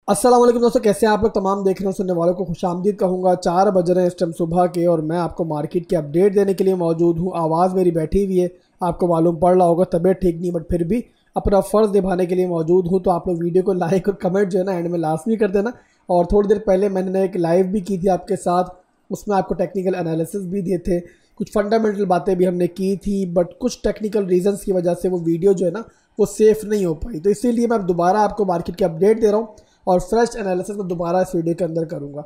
अस्सलाम वालेकुम दोस्तों, कैसे हैं आप लोग। तमाम देख रहे हो सुनने वालों को खुशामदीद कहूँगा। 4 बज रहे हैं इस टाइम सुबह के और मैं आपको मार्केट की अपडेट देने के लिए मौजूद हूँ। आवाज़ मेरी बैठी हुई है, आपको मालूम पड़ रहा होगा, तबीयत ठीक नहीं, बट फिर भी अपना फ़र्ज़ निभाने के लिए मौजूद हूँ। तो आप लोग वीडियो को लाइक और कमेंट जो है ना एंड में लाजमी कर देना। और थोड़ी देर पहले मैंने एक लाइव भी की थी आपके साथ, उसमें आपको टेक्निकल एनालिसिस भी दिए थे, कुछ फंडामेंटल बातें भी हमने की थी, बट कुछ टेक्निकल रीजंस की वजह से वो वीडियो जो है ना वो सेफ़ नहीं हो पाई। तो इसीलिए मैं अब दोबारा आपको मार्केट की अपडेट दे रहा हूँ और फ्रेश एनालिसिस में दोबारा इस वीडियो के अंदर करूंगा।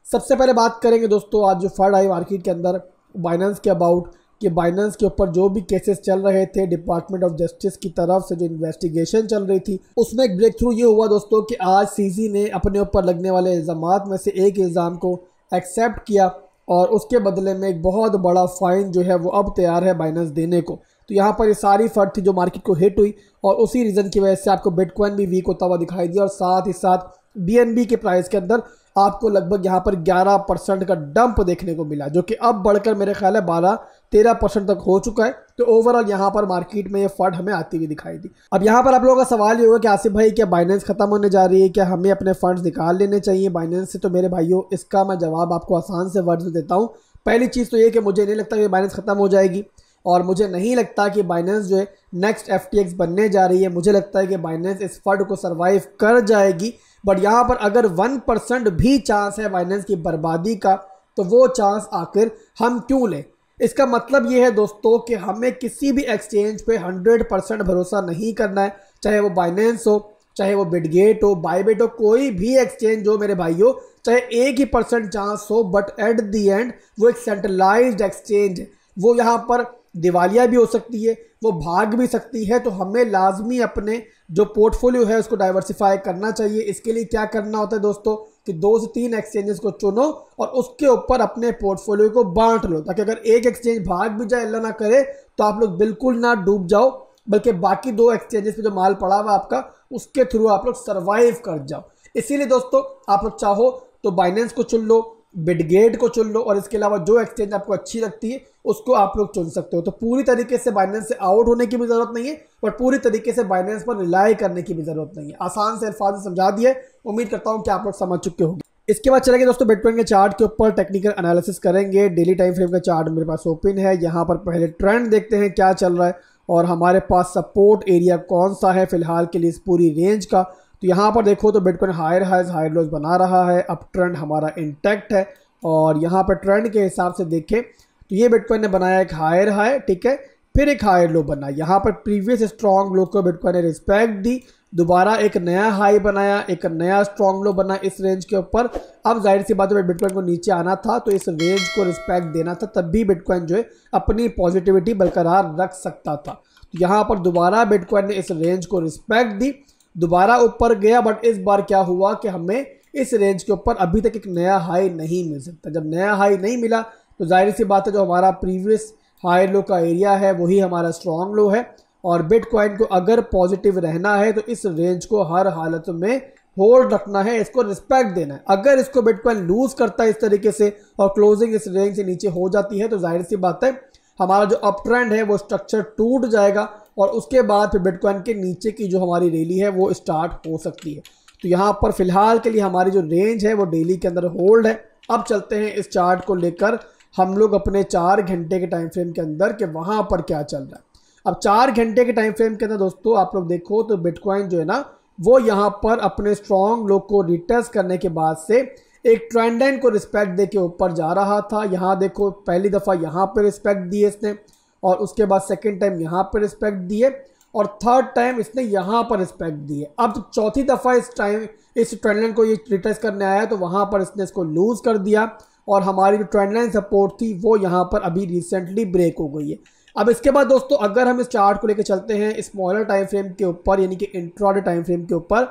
सबसे पहले बात करेंगे दोस्तों, आज जो फंड आई मार्केट के अंदर बाइनेंस के अबाउट, कि बाइनेंस के ऊपर जो भी केसेस चल रहे थे डिपार्टमेंट ऑफ जस्टिस की तरफ से, जो इन्वेस्टिगेशन चल रही थी, उसमें एक ब्रेक थ्रू ये हुआ दोस्तों कि आज सीजी ने अपने ऊपर लगने वाले इल्ज़ामात में से एक इल्ज़ाम को एक्सेप्ट किया और उसके बदले में एक बहुत बड़ा फ़ाइन जो है वो अब तैयार है बाइनेंस देने को। तो यहाँ पर ये सारी फर्क थी जो मार्केट को हिट हुई और उसी रीज़न की वजह से आपको बिटकॉइन भी वीक होता हुआ दिखाई दिया और साथ ही साथ बीएनबी के प्राइस के अंदर आपको लगभग यहाँ पर 11% का डंप देखने को मिला, जो कि अब बढ़कर मेरे ख्याल है 12-13% तक हो चुका है। तो ओवरऑल यहाँ पर मार्केट में ये फंड हमें आती हुई दिखाई दी। अब यहाँ पर आप लोगों का सवाल ये होगा कि आसिफ भाई क्या बाइनेंस खत्म होने जा रही है, क्या हमें अपने फंड्स निकाल लेने चाहिए बाइनेंस से। तो मेरे भाइयों, इसका मैं जवाब आपको आसान से वर्ड में देता हूँ। पहली चीज़ तो ये कि मुझे नहीं लगता कि बाइनेंस खत्म हो जाएगी और मुझे नहीं लगता कि बाइनेंस जो है नेक्स्ट FTX बनने जा रही है। मुझे लगता है कि बाइनेंस इस फंड को सर्वाइव कर जाएगी, बट यहाँ पर अगर 1% भी चांस है बाइनेंस की बर्बादी का, तो वो चांस आखिर हम क्यों लें। इसका मतलब ये है दोस्तों कि हमें किसी भी एक्सचेंज पे 100% भरोसा नहीं करना है, चाहे वो बाइनेंस हो, चाहे वो बिटगेट हो, बायबिट हो, कोई भी एक्सचेंज हो मेरे भाइयों, चाहे 1% चांस हो, बट एट द एंड वो एक सेंट्रलाइज्ड एक्सचेंज है। वो यहाँ पर दिवालिया भी हो सकती है, वो भाग भी सकती है। तो हमें लाजमी अपने जो पोर्टफोलियो है उसको डाइवर्सिफाई करना चाहिए। इसके लिए क्या करना होता है दोस्तों कि 2 से 3 एक्सचेंजेस को चुनो और उसके ऊपर अपने पोर्टफोलियो को बांट लो, ताकि अगर एक एक्सचेंज भाग भी जाए, अल्लाह ना करे, तो आप लोग बिल्कुल ना डूब जाओ, बल्कि बाकी 2 एक्सचेंजेस पे जो माल पड़ा हुआ आपका उसके थ्रू आप लोग सर्वाइव कर जाओ। इसीलिए दोस्तों आप लोग चाहो तो बाइनेंस को चुन लो, बिटगेट को चुन लो और इसके अलावा जो एक्सचेंज आपको अच्छी लगती है उसको आप लोग चुन सकते हो। तो पूरी तरीके से बाइनेंस से आउट होने की भी जरूरत नहीं है और पूरी तरीके से बाइनेंस पर रिलाई करने की भी जरूरत नहीं है। आसान से अल्फाज में समझा दिए, उम्मीद करता हूं कि आप लोग समझ चुके होंगे। इसके बाद चलेंगे दोस्तों बिटकॉइन के चार्ट के ऊपर टेक्निकल एनालिसिस करेंगे। डेली टाइम फ्रेम का चार्ट मेरे पास ओपन है। यहाँ पर पहले ट्रेंड देखते हैं क्या चल रहा है और हमारे पास सपोर्ट एरिया कौन सा है फिलहाल के लिए इस पूरी रेंज का। तो यहाँ पर देखो तो bitcoin higher highs higher lows बना रहा है, अप ट्रेंड हमारा इंटैक्ट है। और यहाँ पर ट्रेंड के हिसाब से देखें तो ये बिटकॉइन ने बनाया एक हायर हाई, ठीक है, फिर एक हायर लो बना। यहाँ पर प्रीवियस स्ट्रॉन्ग लो को बिटकॉइन ने रिस्पेक्ट दी, दोबारा एक नया हाई बनाया, एक नया स्ट्रॉन्ग लो बना इस रेंज के ऊपर। अब जाहिर सी बात है बिटकॉइन को नीचे आना था तो इस रेंज को रिस्पेक्ट देना था, तब भी बिटकॉइन जो है अपनी पॉजिटिविटी बरकरार रख सकता था। तो यहाँ पर दोबारा बिटकॉइन ने इस रेंज को रिस्पेक्ट दी, दोबारा ऊपर गया, बट इस बार क्या हुआ कि हमें इस रेंज के ऊपर अभी तक एक नया हाई नहीं मिल सकता। जब नया हाई नहीं मिला तो जाहिर सी बात है जो हमारा प्रीवियस हाई लो का एरिया है वही हमारा स्ट्रॉन्ग लो है और बिटकॉइन को अगर पॉजिटिव रहना है तो इस रेंज को हर हालत में होल्ड रखना है, इसको रिस्पेक्ट देना है। अगर इसको बिटकॉइन लूज करता है इस तरीके से और क्लोजिंग इस रेंज से नीचे हो जाती है तो जाहिर सी बात है हमारा जो अप ट्रेंड है वो स्ट्रक्चर टूट जाएगा और उसके बाद फिर बिटकॉइन के नीचे की जो हमारी रैली है वो स्टार्ट हो सकती है। तो यहाँ पर फिलहाल के लिए हमारी जो रेंज है वो डेली के अंदर होल्ड है। अब चलते हैं इस चार्ट को लेकर हम लोग अपने 4 घंटे के टाइम फ्रेम के अंदर कि वहाँ पर क्या चल रहा है। अब 4 घंटे के टाइम फ्रेम के अंदर दोस्तों आप लोग देखो तो बिटकॉइन जो है ना वो यहाँ पर अपने स्ट्रॉन्ग लो को रिटेस्ट करने के बाद से एक ट्रेंड लाइन को रिस्पेक्ट दे के ऊपर जा रहा था। यहाँ देखो पहली दफ़ा यहाँ पर रिस्पेक्ट दिए इसने और उसके बाद सेकेंड टाइम यहाँ पर रिस्पेक्ट दिए और थर्ड टाइम इसने यहाँ पर रिस्पेक्ट दिए। अब चौथी दफ़ा इस ट्रेंड लाइन को ये रिटेस्ट करने आया तो वहाँ पर इसने इसको लूज कर दिया और हमारी जो ट्रेंड लाइन सपोर्ट थी वो यहाँ पर अभी रिसेंटली ब्रेक हो गई है। अब इसके बाद दोस्तों अगर हम इस चार्ट को लेकर चलते हैं स्मॉलर टाइम फ्रेम के ऊपर यानी कि इंट्राडे टाइम फ्रेम के ऊपर,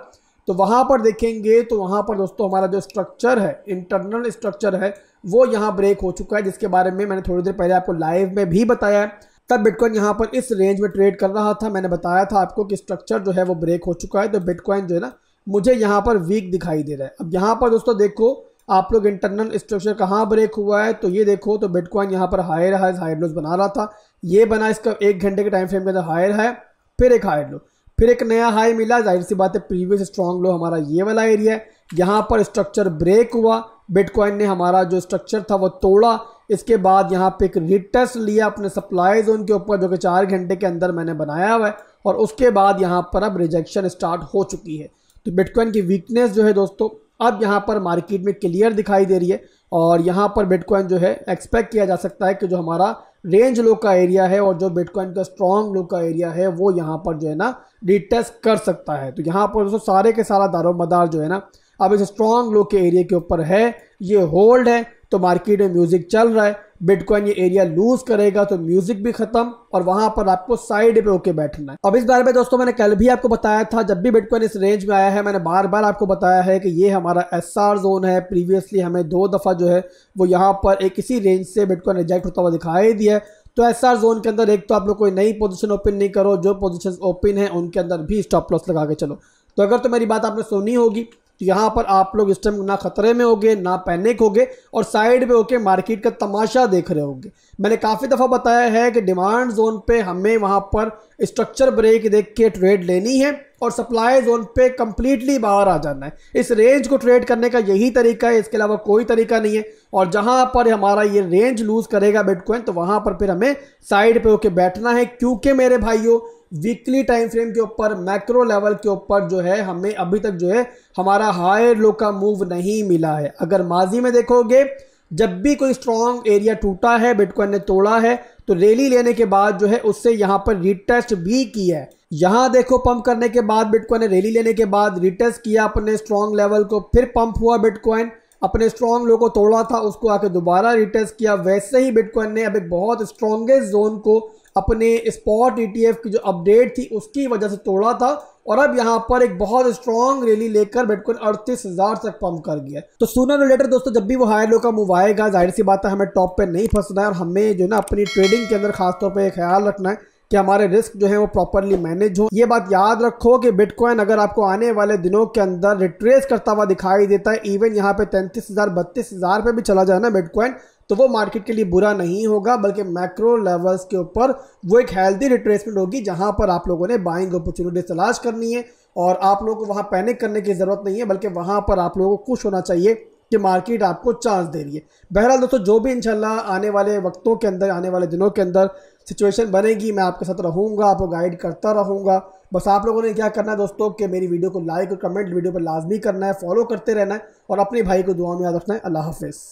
तो वहाँ पर देखेंगे तो वहाँ पर दोस्तों हमारा जो स्ट्रक्चर है, इंटरनल स्ट्रक्चर है, वो यहाँ ब्रेक हो चुका है, जिसके बारे में मैंने थोड़ी देर पहले आपको लाइव में भी बताया है। तब बिटकॉइन यहाँ पर इस रेंज में ट्रेड कर रहा था, मैंने बताया था आपको कि स्ट्रक्चर जो है वो ब्रेक हो चुका है। तो बिटकॉइन जो है ना मुझे यहाँ पर वीक दिखाई दे रहा है। अब यहाँ पर दोस्तों देखो आप लोग इंटरनल स्ट्रक्चर कहाँ ब्रेक हुआ है, तो ये देखो तो बिटकॉइन यहाँ पर हायर हाई हायर लोज बना रहा था, ये बना इसका 1 घंटे के टाइम फ्रेम के अंदर हायर है, फिर एक हायर लो, फिर एक नया हाई मिला। जाहिर सी बात है प्रीवियस स्ट्रॉन्ग लो हमारा ये वाला एरिया है, यहाँ पर स्ट्रक्चर ब्रेक हुआ, बिटकॉइन ने हमारा जो स्ट्रक्चर था वो तोड़ा। इसके बाद यहाँ पे एक रिटेस्ट लिया अपने सप्लाई जोन के ऊपर, जो कि 4 घंटे के अंदर मैंने बनाया हुआ है, और उसके बाद यहाँ पर अब रिजेक्शन स्टार्ट हो चुकी है। तो बिटकॉइन की वीकनेस जो है दोस्तों अब यहाँ पर मार्केट में क्लियर दिखाई दे रही है, और यहाँ पर बिटकॉइन जो है एक्सपेक्ट किया जा सकता है कि जो हमारा रेंज लो का एरिया है और जो बिटकॉइन का स्ट्रॉन्ग लो का एरिया है वो यहाँ पर जो है ना रिटेस्ट कर सकता है। तो यहाँ पर दोस्तों सारे के सारा दारोमदार जो है ना अब इस स्ट्रॉन्ग लो के एरिया के ऊपर है, ये होल्ड है, तो मार्केट में म्यूजिक चल रहा है। बिटकॉइन ये एरिया लूज करेगा तो म्यूजिक भी खत्म, और वहां पर आपको साइड पे होके बैठना है। अब इस बारे में दोस्तों मैंने कल भी आपको बताया था, जब भी बिटकॉइन इस रेंज में आया है मैंने बार बार आपको बताया है कि ये हमारा एसआर जोन है। प्रीवियसली हमें 2 दफा जो है वो यहाँ पर एक इसी रेंज से बिटकॉइन रिजेक्ट होता हुआ दिखाई दिया है। तो एसआर जोन के अंदर एक तो आप लोग कोई नई पोजीशन ओपन नहीं करो, जो पोजीशन ओपन है उनके अंदर भी स्टॉप लॉस लगा के चलो। तो अगर तो मेरी बात आपने सुनी होगी तो यहाँ पर आप लोग इस टाइम ना खतरे में होगे ना पैनिक होगे, और साइड पे होके मार्केट का तमाशा देख रहे होंगे। मैंने काफ़ी दफ़ा बताया है कि डिमांड जोन पे हमें वहाँ पर स्ट्रक्चर ब्रेक देख के ट्रेड लेनी है, और सप्लाई जोन पे कंप्लीटली बाहर आ जाना है। इस रेंज को ट्रेड करने का यही तरीका है, इसके अलावा कोई तरीका नहीं है। और जहाँ पर हमारा ये रेंज लूज करेगा बिटकॉइन, तो वहाँ पर फिर हमें साइड पे होके बैठना है, क्योंकि मेरे भाइयों वीकली टाइम फ्रेम के ऊपर मैक्रो लेवल के ऊपर जो है हमें अभी तक जो है हमारा हायर लो का मूव नहीं मिला है। अगर माजी में देखोगे जब भी कोई स्ट्रॉन्ग एरिया टूटा है, बिटकॉइन ने तोड़ा है, तो रैली लेने के बाद जो है उससे यहाँ पर रिटेस्ट भी किया है। यहाँ देखो पंप करने के बाद बिटकॉइन ने रैली लेने के बाद रिटेस्ट किया अपने स्ट्रॉन्ग लेवल को, फिर पंप हुआ बिटकॉइन, अपने स्ट्रॉन्ग लो को तोड़ा था, उसको आके दोबारा रिटेस्ट किया। वैसे ही बिटकॉइन ने अब एक बहुत स्ट्रॉन्गेस्ट जोन को अपने स्पॉट ETF की जो अपडेट थी उसकी वजह से तोड़ा था, और अब यहाँ पर एक बहुत स्ट्रॉन्ग रैली लेकर बिटकॉइन 38,000 तक पंप कर गया। तो सूनर और लेटर दोस्तों जब भी वो हायर लो का मूव आएगा, जाहिर सी बात है हमें टॉप पे नहीं फंसना है, और हमें जो है ना अपनी ट्रेडिंग के अंदर खासतौर पर ख्याल रखना है कि हमारे रिस्क जो है वो प्रॉपरली मैनेज हो। ये बात याद रखो कि बिटकॉइन अगर आपको आने वाले दिनों के अंदर रिट्रेस करता हुआ दिखाई देता है, इवन यहाँ पे 33,000 32,000 पे भी चला जाए ना बिटकॉइन, तो वो मार्केट के लिए बुरा नहीं होगा, बल्कि मैक्रो लेवल्स के ऊपर वो एक हेल्दी रिट्रेसमेंट होगी, जहां पर आप लोगों ने बाइंग अपॉर्चुनिटी तलाश करनी है। और आप लोगों को वहां पैनिक करने की जरूरत नहीं है, बल्कि वहां पर आप लोगों को खुश होना चाहिए कि मार्केट आपको चांस दे रही है। बहरहाल दोस्तों जो भी इंशाल्लाह आने वाले वक्तों के अंदर, आने वाले दिनों के अंदर सिचुएशन बनेगी, मैं आपके साथ रहूँगा, आपको गाइड करता रहूँगा। बस आप लोगों ने क्या करना है दोस्तों कि मेरी वीडियो को लाइक और कमेंट वीडियो पर लाजमी करना है, फॉलो करते रहना है, और अपने भाई को दुआ में याद रखना है। अल्लाह हाफिज़।